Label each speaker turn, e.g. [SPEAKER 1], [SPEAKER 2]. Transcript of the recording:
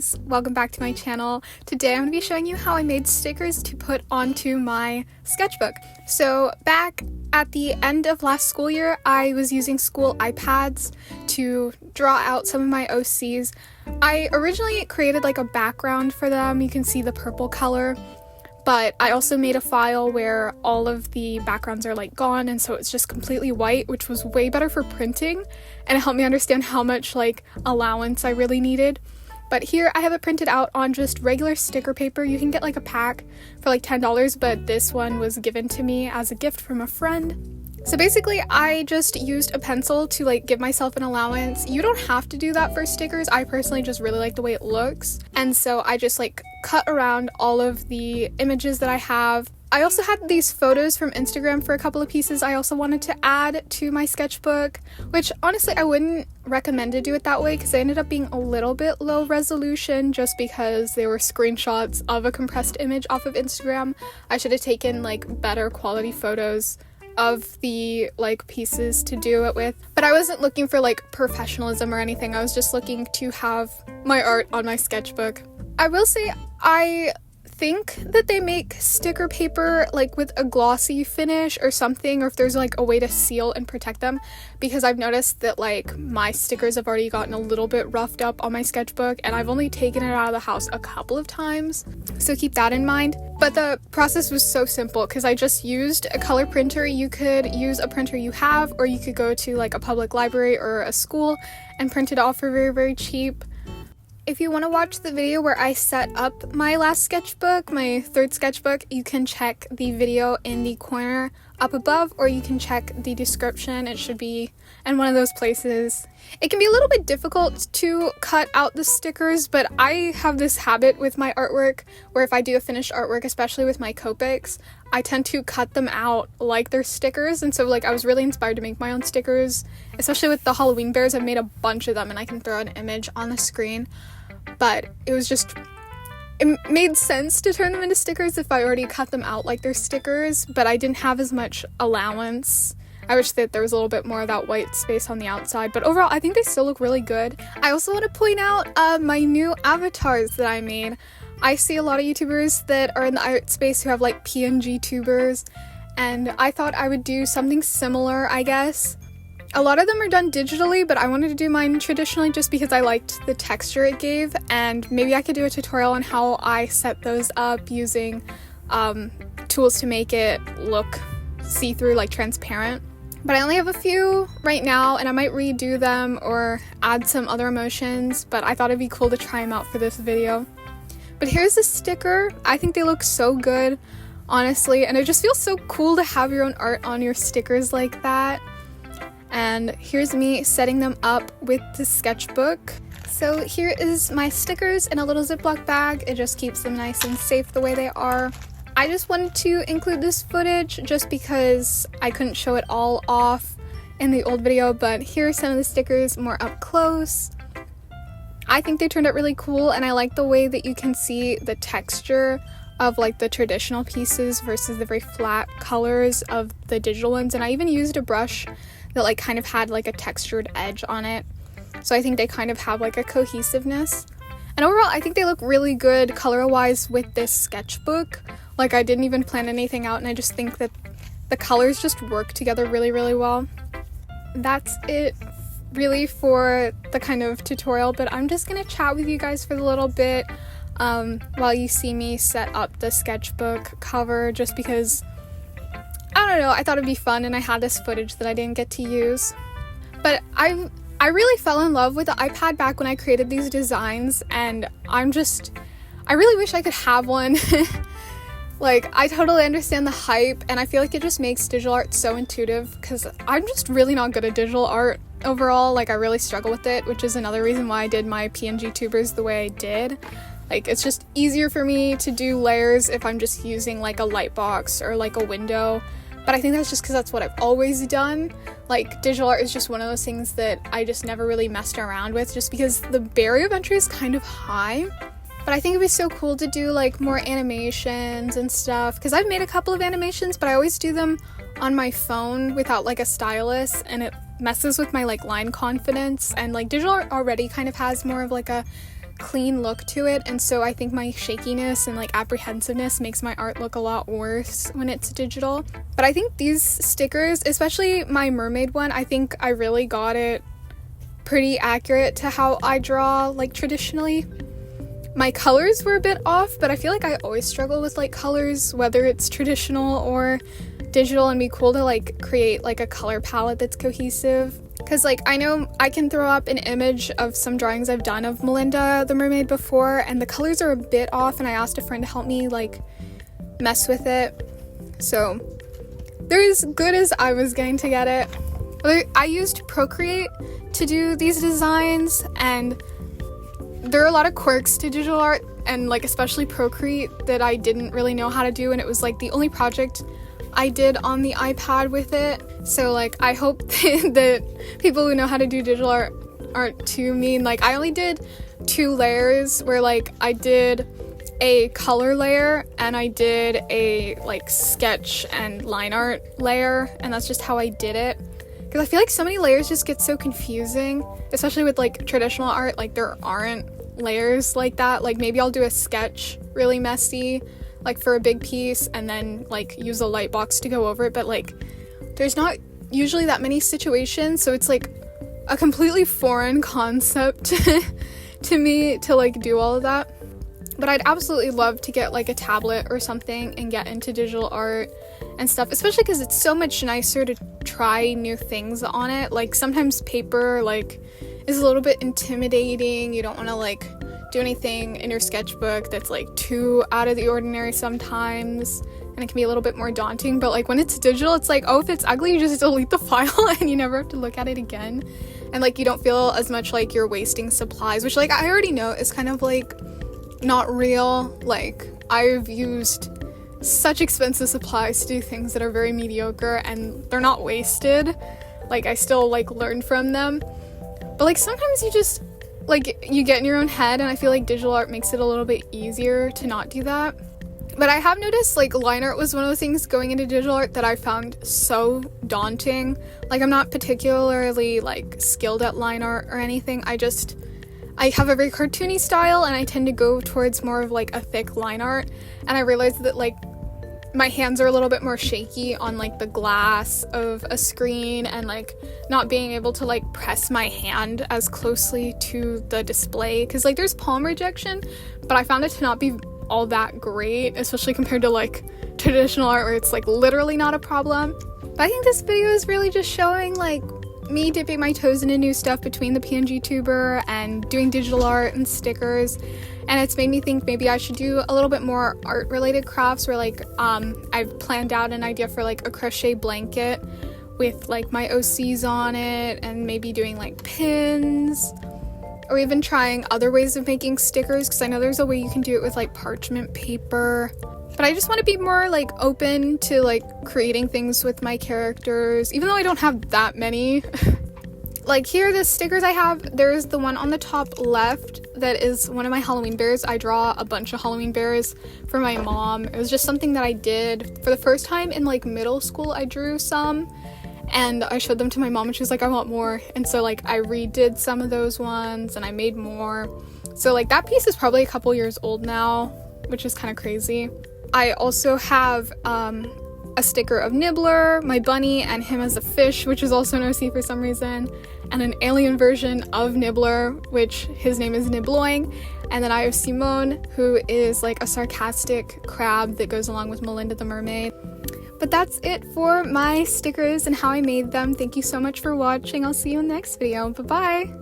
[SPEAKER 1] guys, welcome back to my channel. Today I'm going to be showing you how I made stickers to put onto my sketchbook. So back at the end of last school year, I was using school iPads to draw out some of my OCs. I originally created like a background for them, you can see the purple color, but I also made a file where all of the backgrounds are like gone, and so it's just completely white, which was way better for printing, and it helped me understand how much like allowance I really needed. But here I have it printed out on just regular sticker paper. You can get like a pack for like $10, but this one was given to me as a gift from a friend. So basically I just used a pencil to like give myself an allowance. You don't have to do that for stickers. I personally just really like the way it looks. And so I just like cut around all of the images that I have. I also had these photos from Instagram for a couple of pieces I also wanted to add to my sketchbook, which honestly I wouldn't recommend to do it that way because they ended up being a little bit low resolution just because they were screenshots of a compressed image off of Instagram. I should have taken like better quality photos of the like pieces to do it with, but I wasn't looking for like professionalism or anything. I was just looking to have my art on my sketchbook. I will say I think that they make sticker paper like with a glossy finish or something, or if there's like a way to seal and protect them, because I've noticed that like my stickers have already gotten a little bit roughed up on my sketchbook and I've only taken it out of the house a couple of times, so keep that in mind. But the process was so simple because I just used a color printer. You could use a printer you have, or you could go to like a public library or a school and print it off for very, very cheap. If you want to watch the video where I set up my last sketchbook, my third sketchbook, you can check the video in the corner up above, or you can check the description. It should be in one of those places. It can be a little bit difficult to cut out the stickers, but I have this habit with my artwork where if I do a finished artwork, especially with my Copics, I tend to cut them out like they're stickers. And so like I was really inspired to make my own stickers, especially with the Halloween bears. I've made a bunch of them and I can throw an image on the screen. But it made sense to turn them into stickers if I already cut them out like they're stickers, but I didn't have as much allowance. I wish that there was a little bit more of that white space on the outside, but overall I think they still look really good. I also want to point out my new avatars that I made. I see a lot of YouTubers that are in the art space who have like PNG tubers, and I thought I would do something similar, I guess. A lot of them are done digitally, but I wanted to do mine traditionally just because I liked the texture it gave, and maybe I could do a tutorial on how I set those up using tools to make it look see-through, like transparent. But I only have a few right now, and I might redo them or add some other emotions, but I thought it'd be cool to try them out for this video. But here's the sticker. I think they look so good, honestly, and it just feels so cool to have your own art on your stickers like that. And here's me setting them up with the sketchbook. So here is my stickers in a little Ziploc bag. It just keeps them nice and safe the way they are. I just wanted to include this footage just because I couldn't show it all off in the old video, but here are some of the stickers more up close. I think they turned out really cool, and I like the way that you can see the texture of like the traditional pieces versus the very flat colors of the digital ones. And I even used a brush that like kind of had like a textured edge on it, so I think they kind of have like a cohesiveness. And overall I think they look really good color wise with this sketchbook. Like I didn't even plan anything out, and I just think that the colors just work together really, really well. That's it really for the kind of tutorial, but I'm just gonna chat with you guys for a little bit while you see me set up the sketchbook cover, just because I don't know, I thought it'd be fun and I had this footage that I didn't get to use. But I really fell in love with the iPad back when I created these designs, and I really wish I could have one. Like, I totally understand the hype, and I feel like it just makes digital art so intuitive, because I'm just really not good at digital art overall. Like, I really struggle with it, which is another reason why I did my PNG tubers the way I did. Like, it's just easier for me to do layers if I'm just using like a light box or like a window. But I think that's just because that's what I've always done. Like, digital art is just one of those things that I just never really messed around with, just because the barrier of entry is kind of high. But I think it'd be so cool to do like more animations and stuff, because I've made a couple of animations, but I always do them on my phone without like a stylus, and it messes with my like line confidence. And like digital art already kind of has more of like a clean look to it, and so I think my shakiness and like apprehensiveness makes my art look a lot worse when it's digital. But I think these stickers, especially my mermaid one, I think I really got it pretty accurate to how I draw like traditionally. My colors were a bit off, but I feel like I always struggle with like colors, whether it's traditional or digital, and be cool to like create like a color palette that's cohesive. Because like I know I can throw up an image of some drawings I've done of Melinda the mermaid before, and the colors are a bit off, and I asked a friend to help me like mess with it. So they're as good as I was going to get it. I used Procreate to do these designs, and there are a lot of quirks to digital art, and like especially Procreate, that I didn't really know how to do, and it was like the only project I did on the iPad with it. So like I hope that people who know how to do digital art aren't too mean. Like I only did 2 layers, where like I did a color layer and I did a like sketch and line art layer, and that's just how I did it. Because I feel like so many layers just get so confusing, especially with like traditional art. Like there aren't layers like that. Like maybe I'll do a sketch really messy like for a big piece, and then like use a light box to go over it, but like there's not usually that many situations, so it's like a completely foreign concept to me to like do all of that. But I'd absolutely love to get like a tablet or something and get into digital art and stuff, especially because it's so much nicer to try new things on it. Like sometimes paper like is a little bit intimidating. You don't want to like do anything in your sketchbook that's like too out of the ordinary sometimes, and it can be a little bit more daunting. But like when it's digital, it's like, oh, if it's ugly, you just delete the file and you never have to look at it again, and like you don't feel as much like you're wasting supplies, which like I already know is kind of like not real. Like I've used such expensive supplies to do things that are very mediocre, and they're not wasted. Like I still like learn from them, but like sometimes you just like you get in your own head, and I feel like digital art makes it a little bit easier to not do that. But I have noticed like line art was one of the things going into digital art that I found so daunting. Like I'm not particularly like skilled at line art or anything. I have a very cartoony style, and I tend to go towards more of like a thick line art, and I realized that like my hands are a little bit more shaky on like the glass of a screen, and like not being able to like press my hand as closely to the display, because like there's palm rejection, but I found it to not be all that great, especially compared to like traditional art where it's like literally not a problem. But I think this video is really just showing like me dipping my toes into new stuff between the PNG tuber and doing digital art and stickers, and it's made me think maybe I should do a little bit more art related crafts, where like I've planned out an idea for like a crochet blanket with like my OCs on it, and maybe doing like pins, or even trying other ways of making stickers, because I know there's a way you can do it with like parchment paper. But I just want to be more like open to like creating things with my characters, even though I don't have that many. Like here, the stickers I have, there's the one on the top left that is one of my Halloween bears. I draw a bunch of Halloween bears for my mom. It was just something that I did for the first time in like middle school. I drew some and I showed them to my mom, and she was like, I want more. And so like I redid some of those ones and I made more. So like that piece is probably a couple years old now, which is kind of crazy. I also have a sticker of Nibbler, my bunny, and him as a fish, which is also an OC for some reason, and an alien version of Nibbler, which his name is Nibloing. And then I have Simone, who is like a sarcastic crab that goes along with Melinda the mermaid. But that's it for my stickers and how I made them. Thank you so much for watching. I'll see you in the next video. Bye-bye!